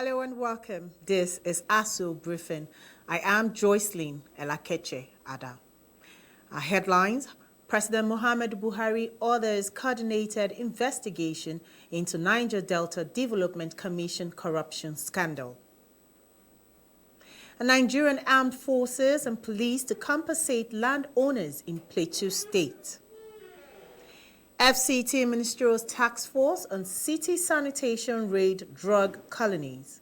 Hello and welcome. This is ASO Briefing. I am JOYCELYN, ELLAKECHE, ADAH. Our headlines: President Muhammadu Buhari orders coordinated investigation into Niger Delta Development Commission corruption scandal. Nigerian armed forces and police to compensate landowners in Plateau State. FCT Ministerial Task Force on City Sanitation raid drug colonies.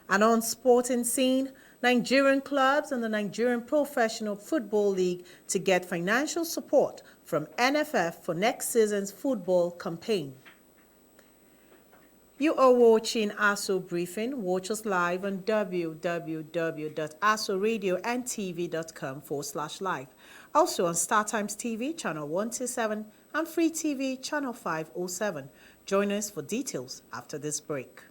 And on sporting scene, Nigerian clubs and the Nigerian Professional Football League to get financial support from NFF for next season's football campaign. You are watching ASO Briefing. Watch us live on www.asoradioandtv.com/live. Also on StarTimes TV, channel 127, and Free TV, channel 507. Join us for details after this break.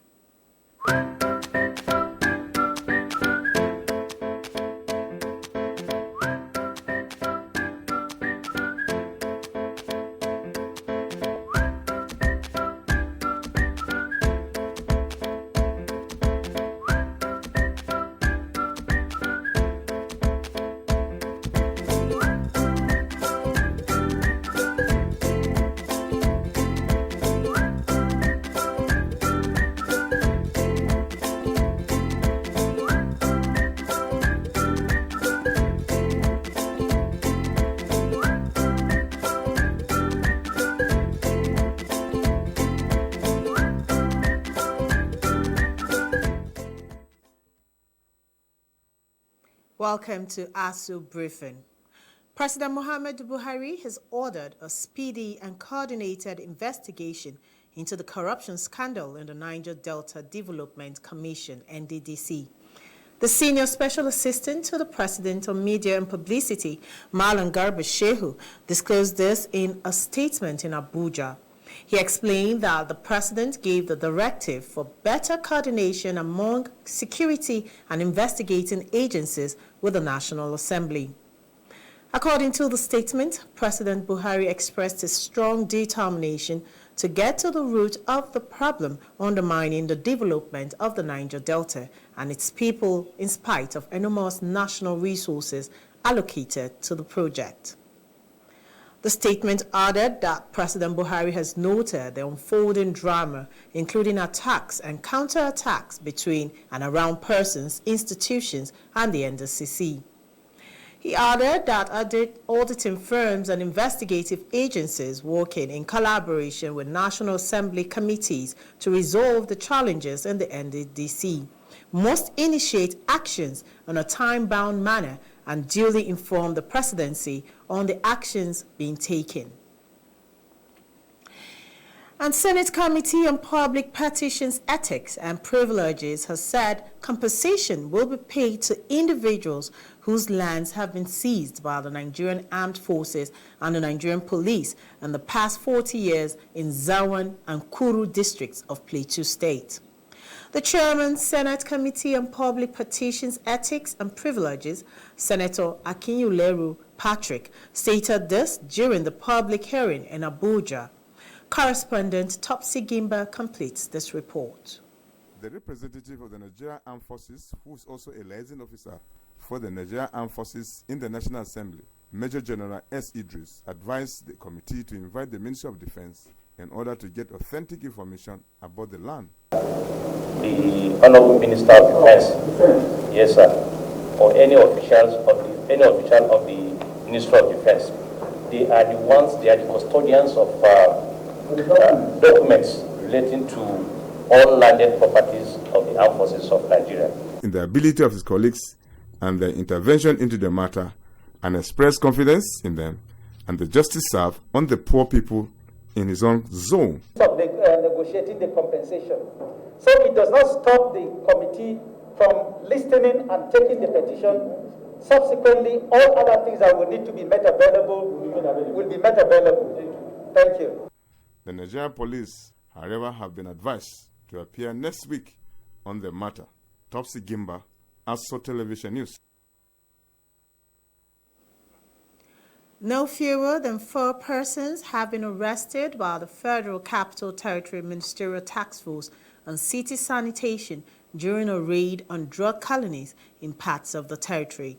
Welcome to ASO Briefing. President Muhammadu Buhari has ordered a speedy and coordinated investigation into the corruption scandal in the Niger Delta Development Commission, NDDC. The Senior Special Assistant to the President on Media and Publicity, Malam Garba Shehu, disclosed this in a statement in Abuja. He explained that the President gave the directive for better coordination among security and investigating agencies with the National Assembly. According to the statement, President Buhari expressed his strong determination to get to the root of the problem undermining the development of the Niger Delta and its people in spite of enormous national resources allocated to the project. The statement added that President Buhari has noted the unfolding drama, including attacks and counterattacks between and around persons, institutions, and the NDCC. He added that auditing firms and investigative agencies working in collaboration with National Assembly committees to resolve the challenges in the NDDC must initiate actions in a time-bound manner and duly inform the presidency on the actions being taken. And Senate Committee on Public Petitions, Ethics and Privileges has said compensation will be paid to individuals whose lands have been seized by the Nigerian Armed Forces and the Nigerian Police in the past 40 years in Zawan and Kuru districts of Plateau State. The Chairman, Senate Committee on Public Petitions, Ethics and Privileges, Senator Akinyuleru Patrick, stated this during the public hearing in Abuja. Correspondent Topsy Gimba completes this report. The representative of the Nigerian Armed Forces, who is also a liaison officer for the Nigerian Armed Forces in the National Assembly, Major General S. Idris, advised the committee to invite the Ministry of Defense in order to get authentic information about the land. The Honorable Minister of Defense, yes sir, or any official of the Ministry of Defense, they are the custodians of documents relating to all landed properties of the Armed Forces of Nigeria. In the ability of his colleagues and their intervention into the matter, and express confidence in them and the justice served on the poor people in his own zone. Of negotiating the compensation. So it does not stop the committee from listening and taking the petition. Subsequently, all other things that will need to be made available will be made available. Thank you. The Nigerian police, however, have been advised to appear next week on the matter. Topsy Gimba, ASO Television News. No fewer than 4 persons have been arrested by the Federal Capital Territory Ministerial Task Force and city sanitation during a raid on drug colonies in parts of the territory.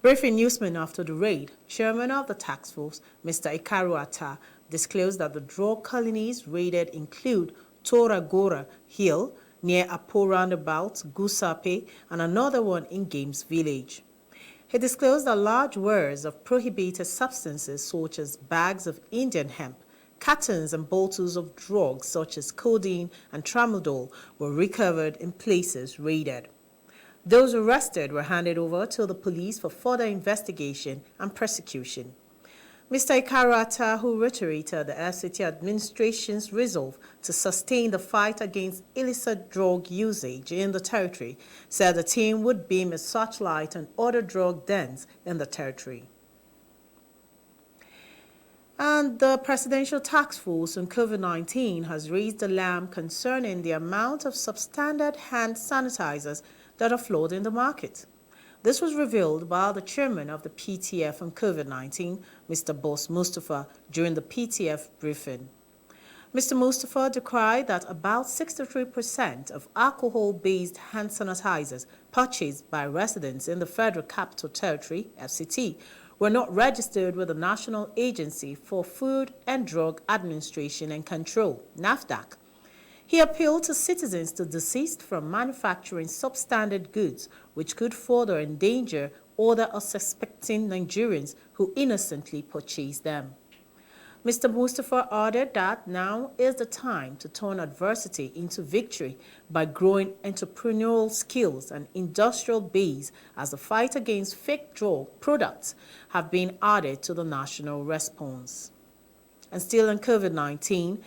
Briefing newsmen after the raid, chairman of the task force, Mr. Ikaru Atta, disclosed that the drug colonies raided include Toragora Hill, near Apo Roundabout, Gusape, and another one in Games Village. He disclosed that large wares of prohibited substances such as bags of Indian hemp, cartons and bottles of drugs such as codeine and tramadol were recovered in places raided. Those arrested were handed over to the police for further investigation and prosecution. Mr. Ikaru Atta, who reiterated the FCT administration's resolve to sustain the fight against illicit drug usage in the territory, said the team would beam a searchlight on other drug dens in the territory. And the Presidential Task Force on COVID-19 has raised alarm concerning the amount of substandard hand sanitizers that are flooding the market. This was revealed by the chairman of the PTF on COVID-19, Mr. Boss Mustafa, during the PTF briefing. Mr. Mustafa decried that about 63% of alcohol-based hand sanitizers purchased by residents in the Federal Capital Territory, FCT, were not registered with the National Agency for Food and Drug Administration and Control, NAFDAC. He appealed to citizens to desist from manufacturing substandard goods, which could further endanger other unsuspecting Nigerians who innocently purchase them. Mr. Mustafa added that now is the time to turn adversity into victory by growing entrepreneurial skills and industrial base as the fight against fake drug products have been added to the national response. And still on COVID-19,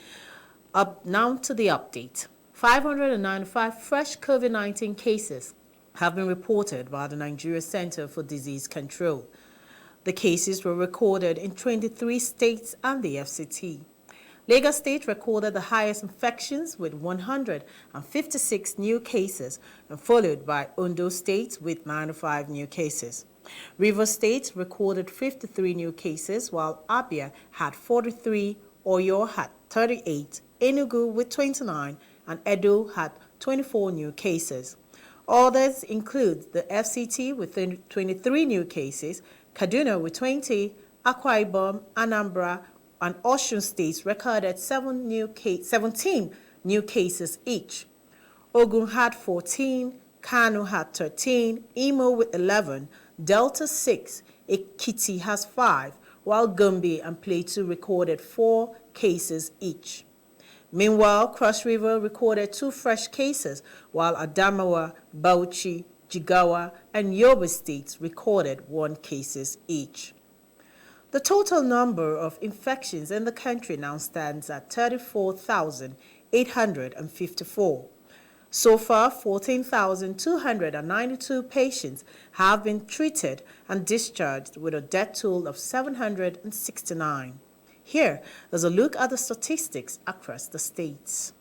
up now to the update. 595 fresh COVID-19 cases have been reported by the Nigeria Center for Disease Control. The cases were recorded in 23 states and the FCT. Lagos State recorded the highest infections with 156 new cases, and followed by Ondo State with 95 new cases. Rivers State recorded 53 new cases, while Abia had 43, Oyo had 38, Enugu with 29, and Edo had 24 new cases. Others include the FCT with 23 new cases, Kaduna with 20, Akwa Ibom, Anambra, and Osun states recorded 17 new cases each. Ogun had 14, Kano had 13, Imo with 11, Delta 6, Ekiti has 5, while Gombe and Plateau recorded 4 cases each. Meanwhile, Cross River recorded 2 fresh cases, while Adamawa, Bauchi, Jigawa, and Yobe states recorded 1 cases each. The total number of infections in the country now stands at 34,854. So far, 14,292 patients have been treated and discharged with a death toll of 769. Here is a look at the statistics across the states.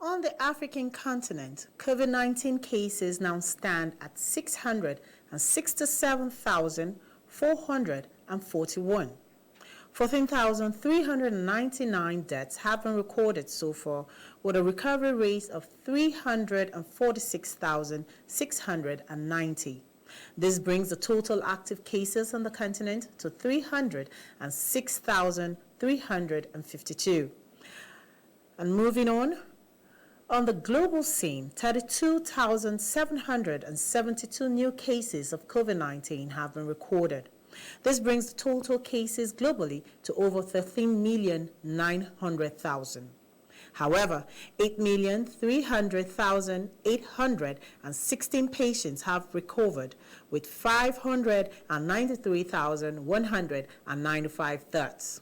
On the African continent, COVID-19 cases now stand at 667,441. 14,399 deaths have been recorded so far, with a recovery rate of 346,690. This brings the total active cases on the continent to 306,352. And moving on the global scene, 32,772 new cases of COVID-19 have been recorded. This brings the total cases globally to over 13,900,000. However, 8,300,816 patients have recovered, with 593,195 deaths.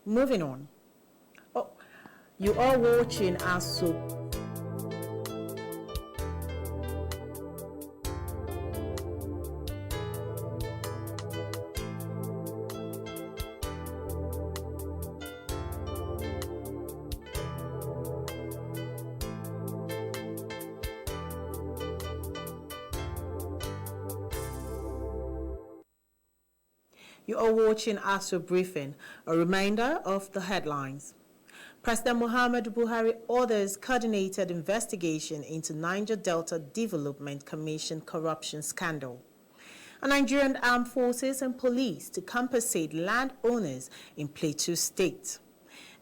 Moving on. You are watching ASO. You are watching ASO Briefing. A reminder of the headlines. President Muhammadu Buhari orders coordinated investigation into Niger Delta Development Commission corruption scandal. A Nigerian Armed Forces and Police to compensate landowners in Plateau State.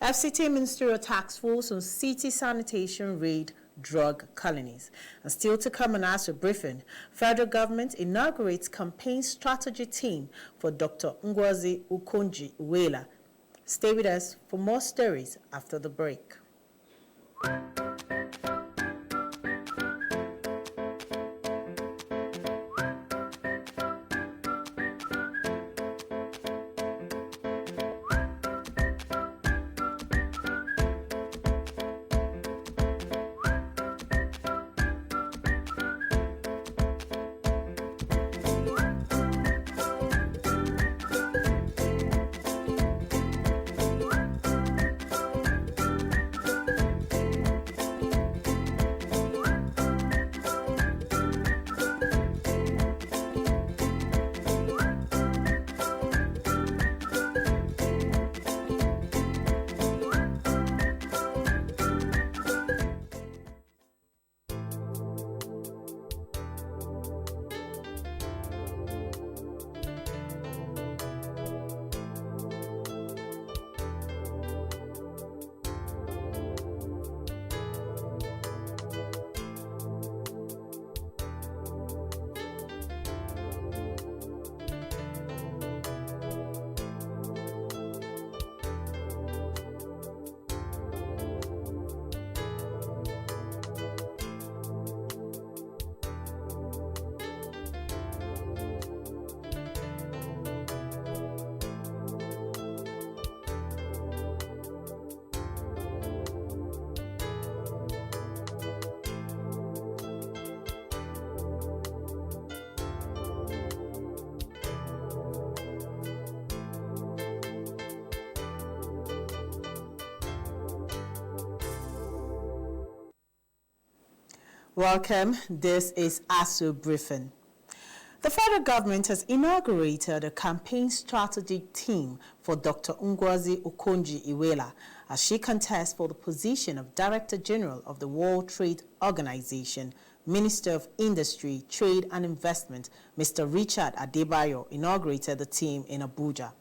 FCT Ministerial Task Force on City Sanitation raid drug colonies. And still to come on ASO Briefing, federal government inaugurates campaign strategy team for Dr. Ngozi Okonjo-Iweala. Stay with us for more stories after the break. Welcome. This is ASO Briefing. The federal government has inaugurated a campaign strategy team for Dr. Ngozi Okonjo-Iweala as she contests for the position of Director General of the World Trade Organization. Minister of Industry, Trade and Investment, Mr. Richard Adebayo, inaugurated the team in Abuja.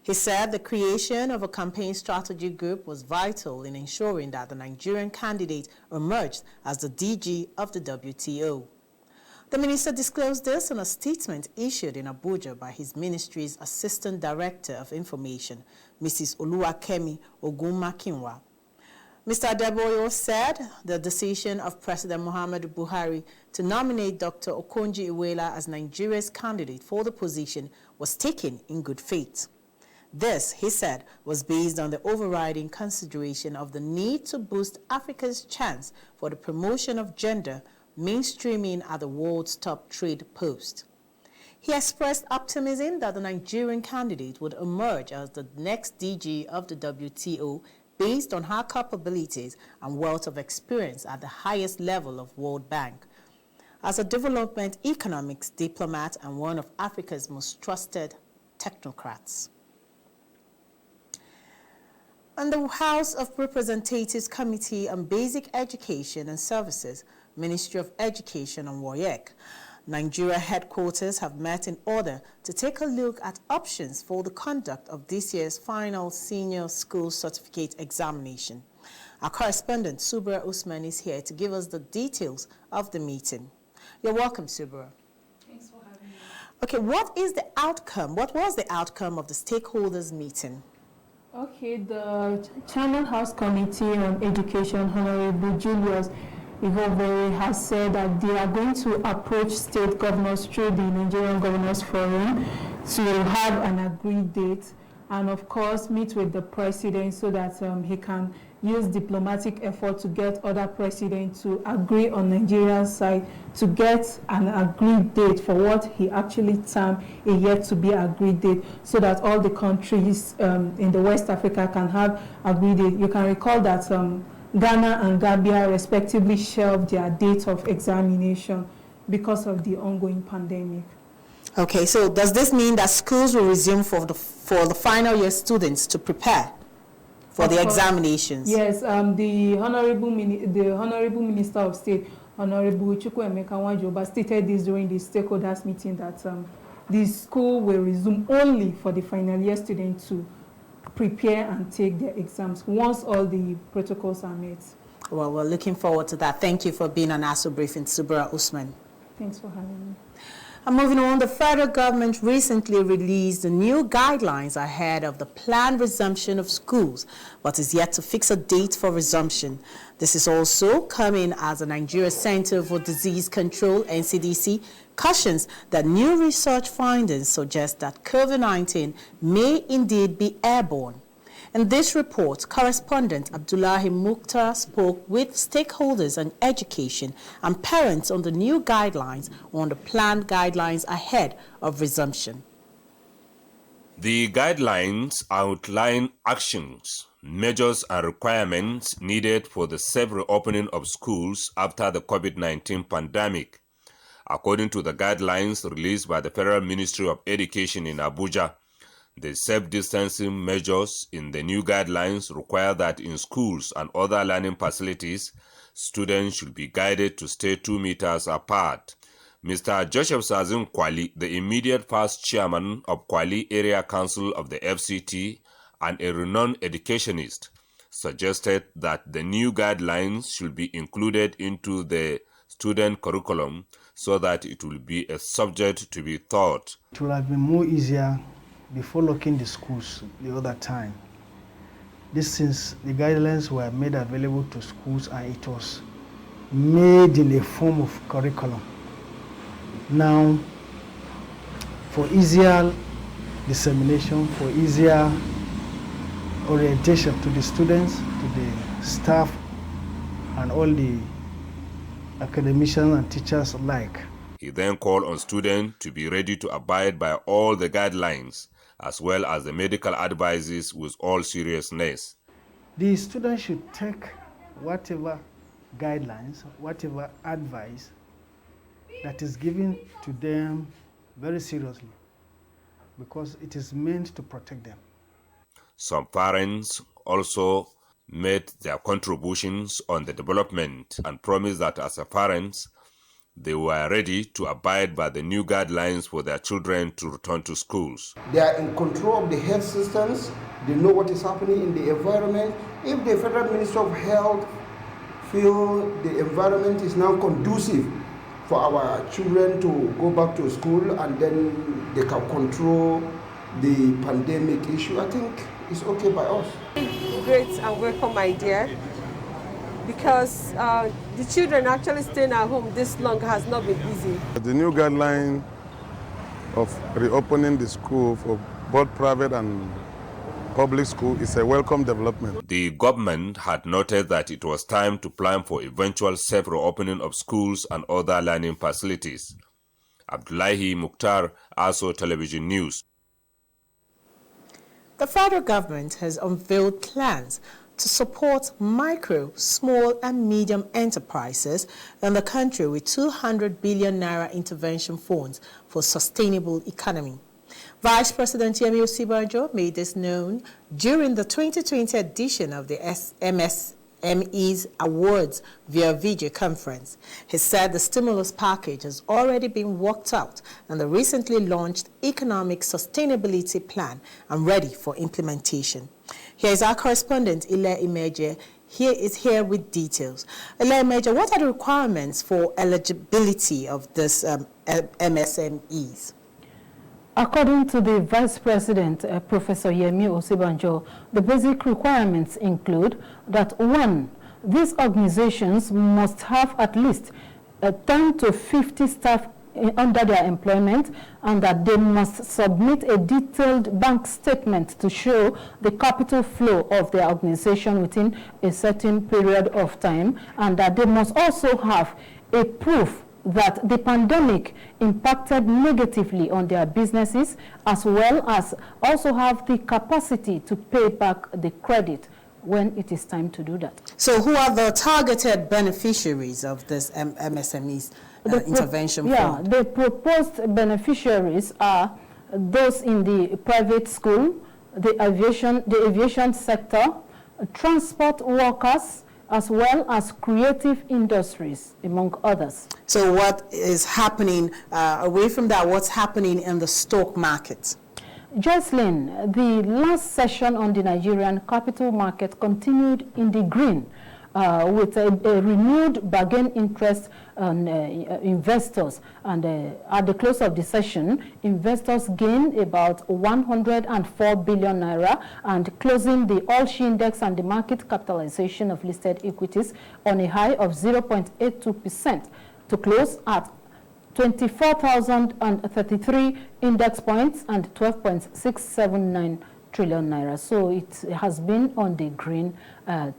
He said the creation of a campaign strategy group was vital in ensuring that the Nigerian candidate emerged as the DG of the WTO. The minister disclosed this in a statement issued in Abuja by his ministry's Assistant Director of Information, Mrs. Oluwakemi Ogunmakinwa. Mr. Adebayo said the decision of President Muhammadu Buhari to nominate Dr. Okonjo-Iweala as Nigeria's candidate for the position was taken in good faith. This, he said, was based on the overriding consideration of the need to boost Africa's chance for the promotion of gender mainstreaming at the world's top trade post. He expressed optimism that the Nigerian candidate would emerge as the next DG of the WTO based on her capabilities and wealth of experience at the highest level of World Bank. As a development economics diplomat and one of Africa's most trusted technocrats. And the House of Representatives Committee on Basic Education and Services Ministry of Education and JOYCELYN. Nigeria headquarters have met in order to take a look at options for the conduct of this year's final senior school certificate examination. Our correspondent, Subra Usman, is here to give us the details of the meeting. You're welcome, Subra. Thanks for having me. Okay, what is the outcome? What was the outcome of the stakeholders meeting? Okay, the Chairman House Committee on Education, Honorable Julius Igobere, has said that they are going to approach state governors through the Nigerian Governors Forum to have an agreed date and, of course, meet with the president so that he can use diplomatic effort to get other presidents to agree on Nigeria's side to get an agreed date for what he actually termed a yet to be agreed date, so that all the countries in the West Africa can have agreed date. You can recall that Ghana and Gambia respectively shelved their date of examination because of the ongoing pandemic. Okay, so does this mean that schools will resume for the final year students to prepare for the examinations? Yes, the Honorable Minister of State, Honorable Chukwuemeka Nwajoba, stated this during the stakeholders meeting that the school will resume only for the final year students to prepare and take their exams once all the protocols are met. Well, we're looking forward to that. Thank you for being on ASO Briefing, Subra Usman. Thanks for having me. And moving on, the federal government recently released the new guidelines ahead of the planned resumption of schools, but is yet to fix a date for resumption. This is also coming as the Nigeria Center for Disease Control, NCDC, cautions that new research findings suggest that COVID-19 may indeed be airborne. In this report, correspondent Abdullahi Mukhtar spoke with stakeholders on education and parents on the new guidelines or on the planned guidelines ahead of resumption. The guidelines outline actions, measures and requirements needed for the safe reopening of schools after the COVID-19 pandemic. According to the guidelines released by the Federal Ministry of Education in Abuja, the safe distancing measures in the new guidelines require that in schools and other learning facilities, students should be guided to stay 2 meters apart. Mr. Joseph Sazin Kwali, the immediate past chairman of Kwali Area Council of the FCT and a renowned educationist, suggested that the new guidelines should be included into the student curriculum so that it will be a subject to be taught. It will have been more easier before locking the schools the other time. This, since the guidelines were made available to schools and it was made in a form of curriculum. Now, for easier dissemination, for easier orientation to the students, to the staff, and all the academicians and teachers alike. He then called on students to be ready to abide by all the guidelines, as well as the medical advices, with all seriousness. The students should take whatever guidelines, whatever advice that is given to them very seriously, because it is meant to protect them. Some parents also made their contributions on the development and promised that as a parents, they were ready to abide by the new guidelines for their children to return to schools. They are in control of the health systems. They know what is happening in the environment. If the Federal Ministry of Health feel the environment is now conducive for our children to go back to school and then they can control the pandemic issue, I think it's okay by us. Great and welcome idea, because the children actually staying at home this long has not been easy. The new guideline of reopening the school for both private and public school is a welcome development. The government had noted that it was time to plan for eventual safe reopening of schools and other learning facilities. Abdullahi Mukhtar, ASO Television News. The federal government has unveiled plans to support micro, small and medium enterprises in the country with 200 billion naira intervention funds for sustainable economy. Vice President Yemi Osinbajo made this known during the 2020 edition of the ME's awards via video conference. He said the stimulus package has already been worked out and the recently launched Economic Sustainability Plan are ready for implementation. Here is our correspondent, ELLAKECHE. He is here with details. ELLAKECHE, what are the requirements for eligibility of this MSMEs? According to the Vice President, Professor Yemi Osibanjo, the basic requirements include that 1, these organizations must have at least 10 to 50 staff under their employment, and that they must submit a detailed bank statement to show the capital flow of their organization within a certain period of time, and that they must also have a proof that the pandemic impacted negatively on their businesses, as well as also have the capacity to pay back the credit when it is time to do that. So who are the targeted beneficiaries of this MSMEs intervention fund? The proposed beneficiaries are those in the private school, the aviation sector, transport workers, as well as creative industries, among others. So what is happening, away from that, what's happening in the stock market? JOYCELYN, the last session on the Nigerian capital market continued in the green, with a renewed bargain interest on investors. And at the close of the session, investors gained about 104 billion naira, and closing the All-Share Index and the market capitalization of listed equities on a high of 0.82% to close at 24,033 index points and 12.679 trillion naira. So it has been on the green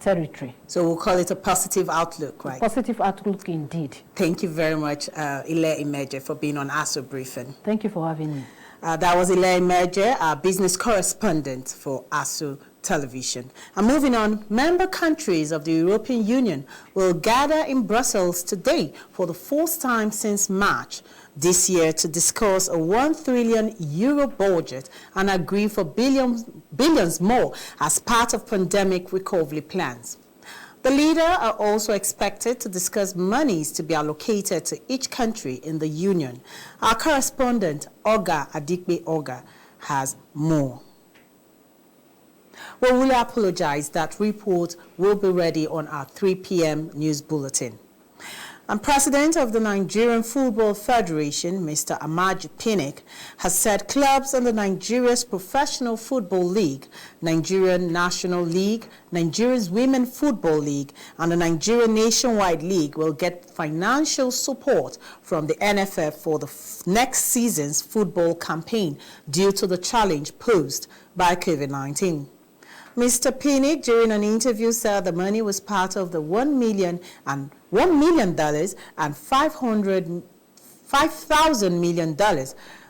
territory. So we'll call it a positive outlook, right? Positive outlook indeed. Thank you very much, ELLAKECHE, for being on ASO Briefing. Thank you for having me. That was ELLAKECHE, our business correspondent for ASO Television. And moving on, member countries of the European Union will gather in Brussels today for the first time since March this year to discuss a €1 trillion budget and agree for billions more as part of pandemic recovery plans. The leaders are also expected to discuss monies to be allocated to each country in the Union. Our correspondent, Oga Adikbe Oga, has more. We really apologize. That report will be ready on our 3 p.m. news bulletin. And President of the Nigerian Football Federation, Mr. Amaju Pinnick, has said clubs in the Nigeria's Professional Football League, Nigerian National League, Nigeria's Women Football League, and the Nigerian Nationwide League will get financial support from the NFF for the next season's football campaign due to the challenge posed by COVID-19. Mr. Pinnick, during an interview, said the money was part of the $1 million and $5,000 million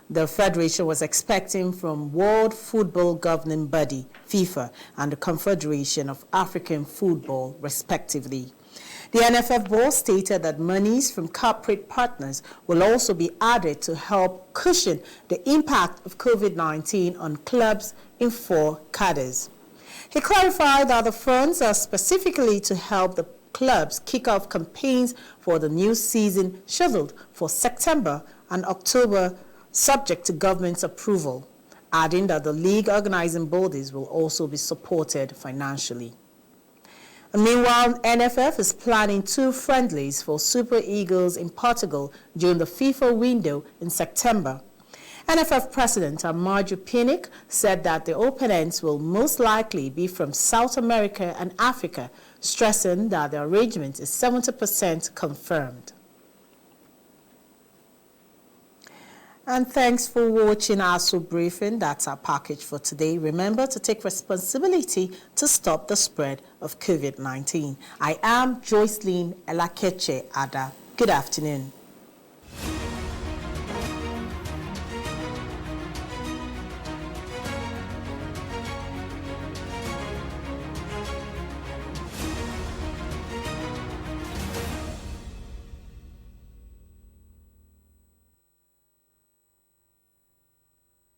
the Federation was expecting from World Football Governing Body, FIFA, and the Confederation of African Football, respectively. The NFF board stated that monies from corporate partners will also be added to help cushion the impact of COVID-19 on clubs in 4 cadres. He clarified that the funds are specifically to help the clubs kick off campaigns for the new season scheduled for September and October, subject to government's approval, adding that the league organizing bodies will also be supported financially. And meanwhile, NFF is planning 2 friendlies for Super Eagles in Portugal during the FIFA window in September. NFF President Amaju Pinnick said that the opponents will most likely be from South America and Africa, stressing that the arrangement is 70% confirmed. And thanks for watching ASO Briefing. That's our package for today. Remember to take responsibility to stop the spread of COVID-19. I am JOYCELYN ELLAKECHE ADAH. Good afternoon.